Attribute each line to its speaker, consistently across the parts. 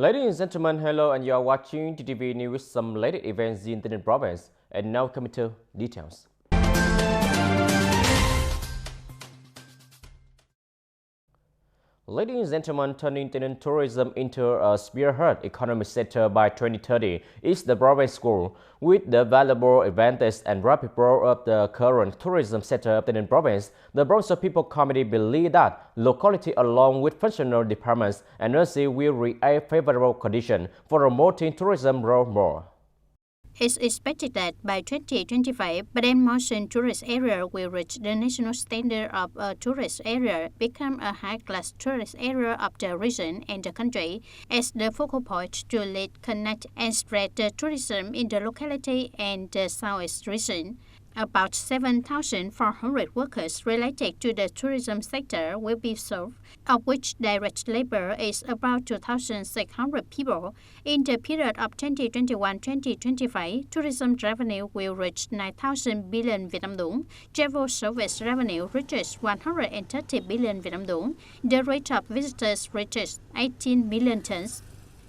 Speaker 1: Ladies and gentlemen, hello, and you are watching TTV News with some latest events in TayNinhTV province. And now coming to details. Ladies and gentlemen, turning TayNinhTV tourism into a spearhead economic sector by 2030 is the province goal. With the valuable advantage and rapid growth of the current tourism sector of TayNinhTV province, the Provincial People Committee believes that locality along with functional departments and nurses will create favorable conditions for promoting tourism growth more.
Speaker 2: It's expected that by 2025, Baden Mountain Tourist Area will reach the national standard of a tourist area, become a high-class tourist area of the region and the country, as the focal point to lead, connect, and spread the tourism in the locality and the southeast region. About 7,400 workers related to the tourism sector will be served, of which direct labor is about 2,600 people. In the period of 2021-2025, tourism revenue will reach 9,000 billion Vietnam dong. Travel service revenue reaches 130 billion Vietnam dong. The rate of visitors reaches 18 million tons.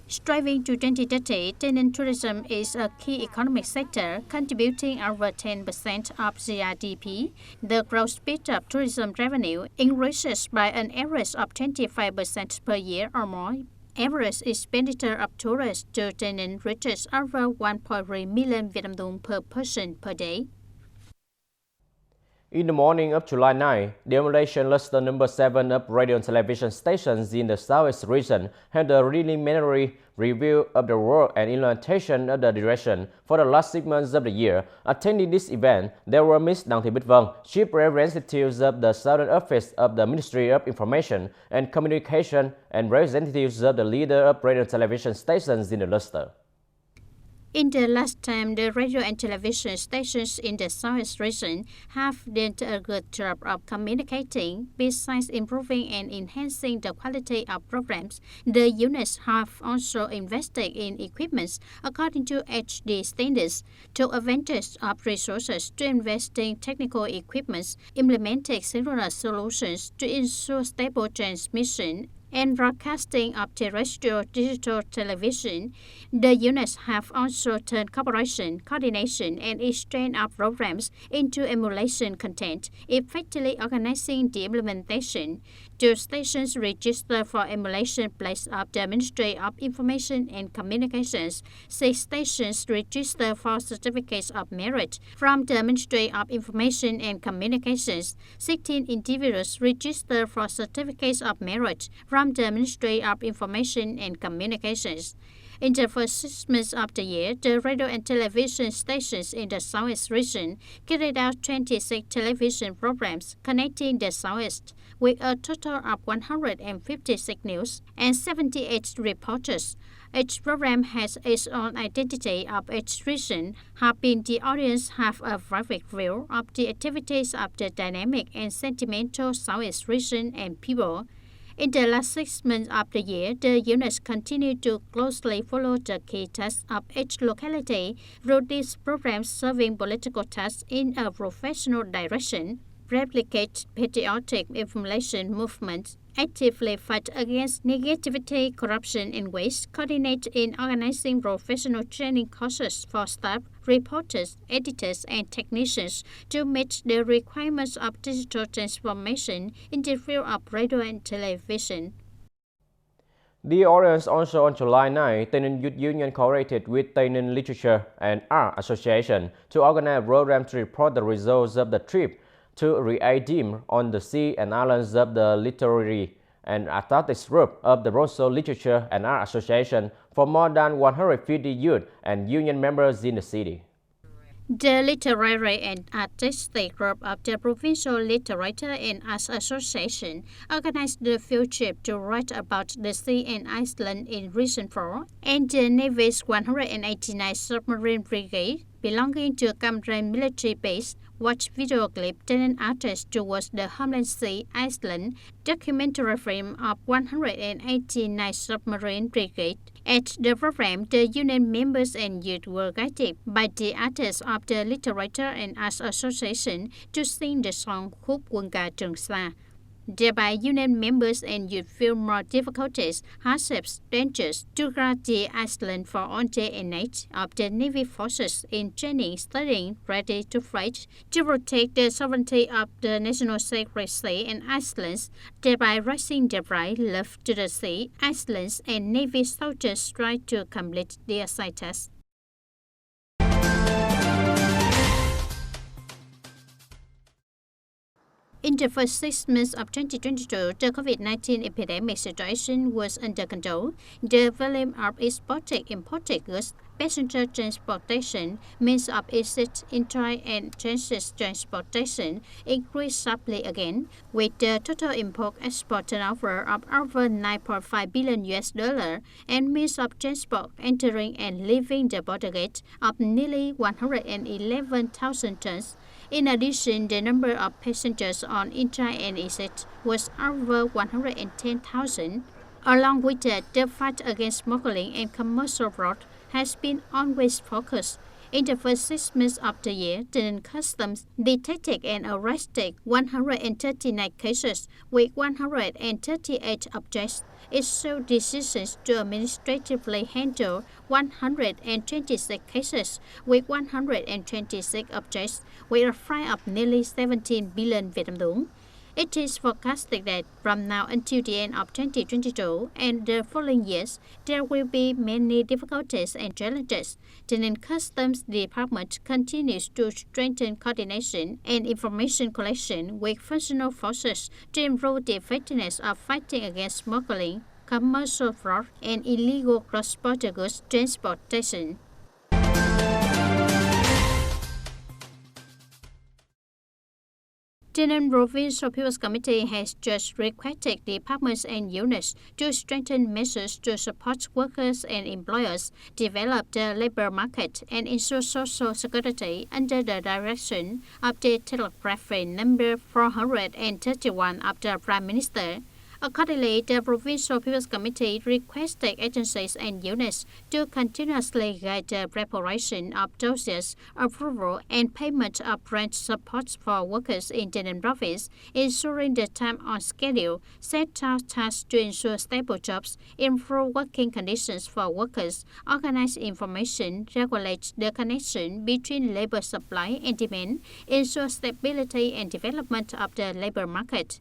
Speaker 2: Striving to 2030, TayNinhTV tourism is a key economic sector, contributing over 10% of GDP. The growth speed of tourism revenue increases by an average of 25% per year or more. Average expenditure of tourists to TayNinhTV reaches over 1.3 million Vietnam dong per person per day.
Speaker 1: In the morning of July 9, the emulation cluster number 7 of radio and television stations in the southeast region had a preliminary review of the work and implementation of the direction for the last 6 months of the year. Attending this event, there were Ms. Đặng Thị Bích Vân, Chief Representatives of the Southern Office of the Ministry of Information and Communication, and representatives of the leader of radio and television stations in the cluster.
Speaker 2: In the last time, the radio and television stations in the southeast region have done a good job of communicating. Besides improving and enhancing the quality of programs, the units have also invested in equipment according to HD standards, took advantage of resources to invest in technical equipment, implementing similar solutions to ensure stable transmission and broadcasting of terrestrial digital television. The units have also turned cooperation, coordination, and exchange of programs into emulation content, effectively organizing the implementation. Two stations registered for emulation place of the Ministry of Information and Communications. 6 stations registered for certificates of merit from the Ministry of Information and Communications. 16 individuals registered for certificates of merit from the Ministry of Information and Communications. In the first 6 months of the year, the radio and television stations in the southeast region carried out 26 television programs connecting the southeast, with a total of 156 news and 78 reporters. Each program has its own identity of each region, helping the audience have a private view of the activities of the dynamic and sentimental southeast region and people. In the last 6 months of the year, the units continue to closely follow the key tasks of each locality through these programs, serving political tasks in a professional direction, replicate patriotic information movements, actively fight against negativity, corruption, and waste, coordinate in organizing professional training courses for staff, reporters, editors, and technicians to meet the requirements of digital transformation in the field of radio and television.
Speaker 1: The audience also on July 9, TayNinhTV Youth Union cooperated with TayNinhTV Literature and Art Association to organize a program to report the results of the trip to redeem on the sea and islands of the literary and artistic group of the Provincial Literature and Art Association for more than 150 youth and union members in the city.
Speaker 2: The Literary and Artistic Group of the Provincial Literature and Arts Association organized the field trip to write about the sea and Iceland in Region 4 and the Navy's 189 Submarine Brigade belonging to Camden military base. Watch video clip TayNinhTV Artists Towards the Homeland Sea, Iceland, documentary film of 189 Submarine Brigade. At the program, the union members and youth were guided by the artists of the Literature and Arts Association to sing the song Khúc Quân ca Trường Sa. Thereby, union members and youth feel more difficulties, hardships, dangers to guard the Iceland for all day and night of the Navy forces in training, studying, ready to fight, to protect the sovereignty of the national sacred sea and Iceland, thereby raising the right love to the sea. Iceland's and Navy soldiers try to complete the assigned task. In the first 6 months of 2022, the COVID-19 epidemic situation was under control. The volume of imported goods, passenger transportation, means of easy intra and transit transportation increased sharply again, with the total import-export turnover of over $9.5 billion and means of transport entering and leaving the border gate of nearly 111,000 tons. In addition, the number of passengers on intra and exit was over 110,000. Along with that, the fight against smuggling and commercial fraud has been always focused. In the first 6 months of the year, the customs detected and arrested 139 cases with 138 objects. It issued decisions to administratively handle 126 cases with 126 objects with a fine of nearly 17 billion Vietnam dong. It is forecasted that from now until the end of 2022 and the following years, there will be many difficulties and challenges. The Customs Department continues to strengthen coordination and information collection with functional forces to improve the effectiveness of fighting against smuggling, commercial fraud, and illegal cross-border goods transportation. The Provincial People's Committee has just requested departments and units to strengthen measures to support workers and employers, develop the labor market, and ensure social security under the direction of the Telegraphy number 431 of the Prime Minister. Accordingly, the Provincial People's Committee requested agencies and units to continuously guide the preparation of dossiers, approval, and payment of rent support for workers in the province, ensuring the time on schedule, set out tasks to ensure stable jobs, improve working conditions for workers, organize information, regulate the connection between labor supply and demand, ensure stability and development of the labor market.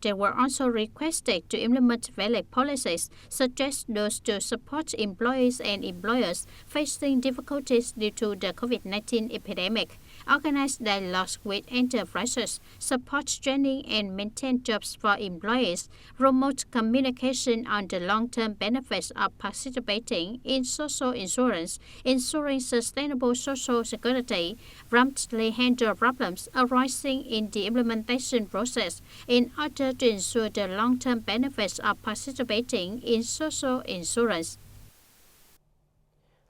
Speaker 2: They were also requested to implement valid policies, such as those to support employees and employers facing difficulties due to the COVID-19 epidemic, organize dialogues with enterprises, support training and maintain jobs for employees, promote communication on the long-term benefits of participating in social insurance, ensuring sustainable social security, promptly handle problems arising in the implementation process in order to ensure the long-term benefits of participating in social insurance.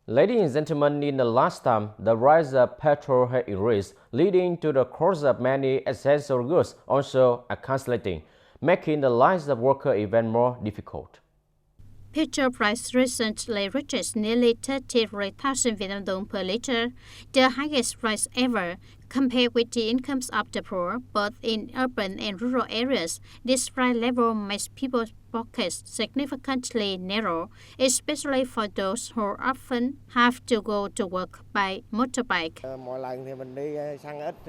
Speaker 1: Ladies and gentlemen, in the last time, the price of petrol had increased, leading to the cost of many essential goods also escalating, making the lives of workers even more difficult.
Speaker 2: Petrol price recently reached nearly 33,000 Vietnam dong per liter, the highest price ever. Compared with the incomes of the poor, both in urban and rural areas, this price level makes people's pockets significantly narrow, especially for those who often have to go to work by motorbike.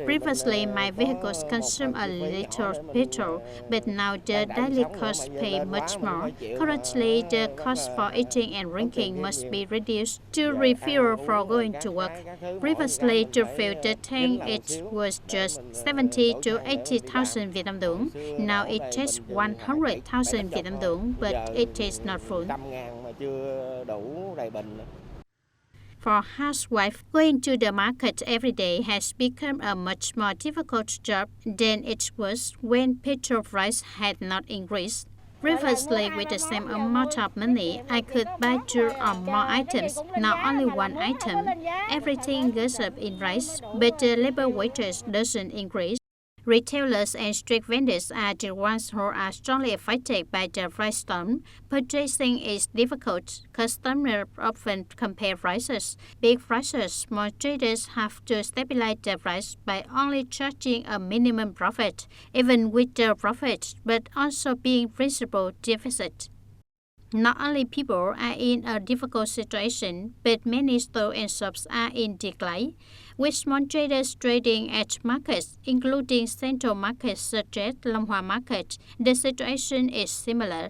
Speaker 2: Previously, my vehicles consumed a little petrol, but now the daily costs pay much more. Currently, the cost for eating and drinking must be reduced to refuel for going to work. Previously, to fill the tank, it was just 70 to 80,000 Vietnam dong. Now it takes 100,000 Vietnam dong, but it is not full. For housewives, going to the market every day has become a much more difficult job than it was when petrol price had not increased. Previously, with the same amount of money, I could buy 2 or more items, now only 1 item. Everything goes up in price, but the labor wages doesn't increase. Retailers and street vendors are the ones who are strongly affected by the price storm. Purchasing is difficult. Customers often compare prices. Big prices, small traders have to stabilize the price by only charging a minimum profit, even with the profit, but also being reasonable deficit. Not only people are in a difficult situation, but many stores and shops are in decline, with small traders trading at markets, including central markets such as Long Hoa Market. The situation is similar.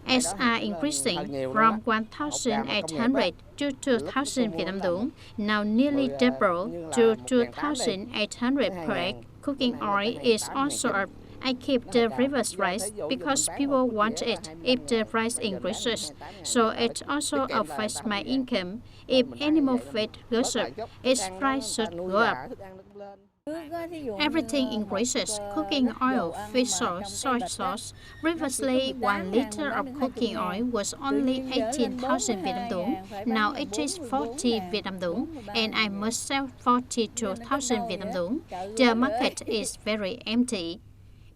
Speaker 2: As are increasing from 1,800 to 2,000 Vietnam dong, now nearly double to 2,800 per egg. Cooking oil is also up. I keep the reverse price because people want it if the price increases, so it also affects my income. If animal feed goes up, its price should go up. Everything increases. Cooking oil, fish sauce, soy sauce. Previously, 1 liter of cooking oil was only 18,000 Vietnam dong. Now it is 40 Vietnam dong, and I must sell 42,000 Vietnam dong. The market is very empty.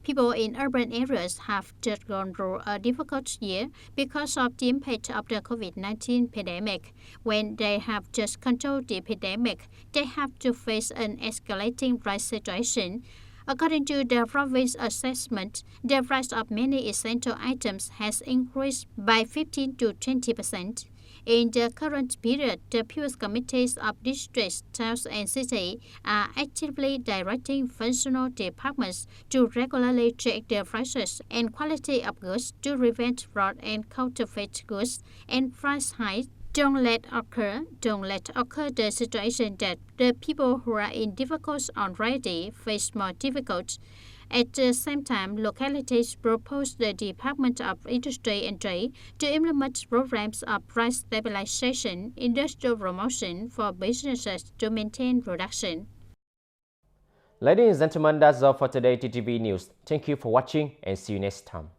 Speaker 2: People in urban areas have just gone through a difficult year because of the impact of the COVID-19 pandemic. When they have just controlled the pandemic, they have to face an escalating price situation. According to the province assessment, the price of many essential items has increased by 15 to 20%. In the current period, the People's Committees of districts, towns, and cities are actively directing functional departments to regularly check the prices and quality of goods to prevent fraud and counterfeit goods and price hikes. Don't let occur the situation that the people who are in difficult already face more difficult. At the same time, localities propose the Department of Industry and Trade to implement programs of price stabilization, industrial promotion for businesses to maintain production.
Speaker 1: Ladies and gentlemen, that's all for today TTV News. Thank you for watching and see you next time.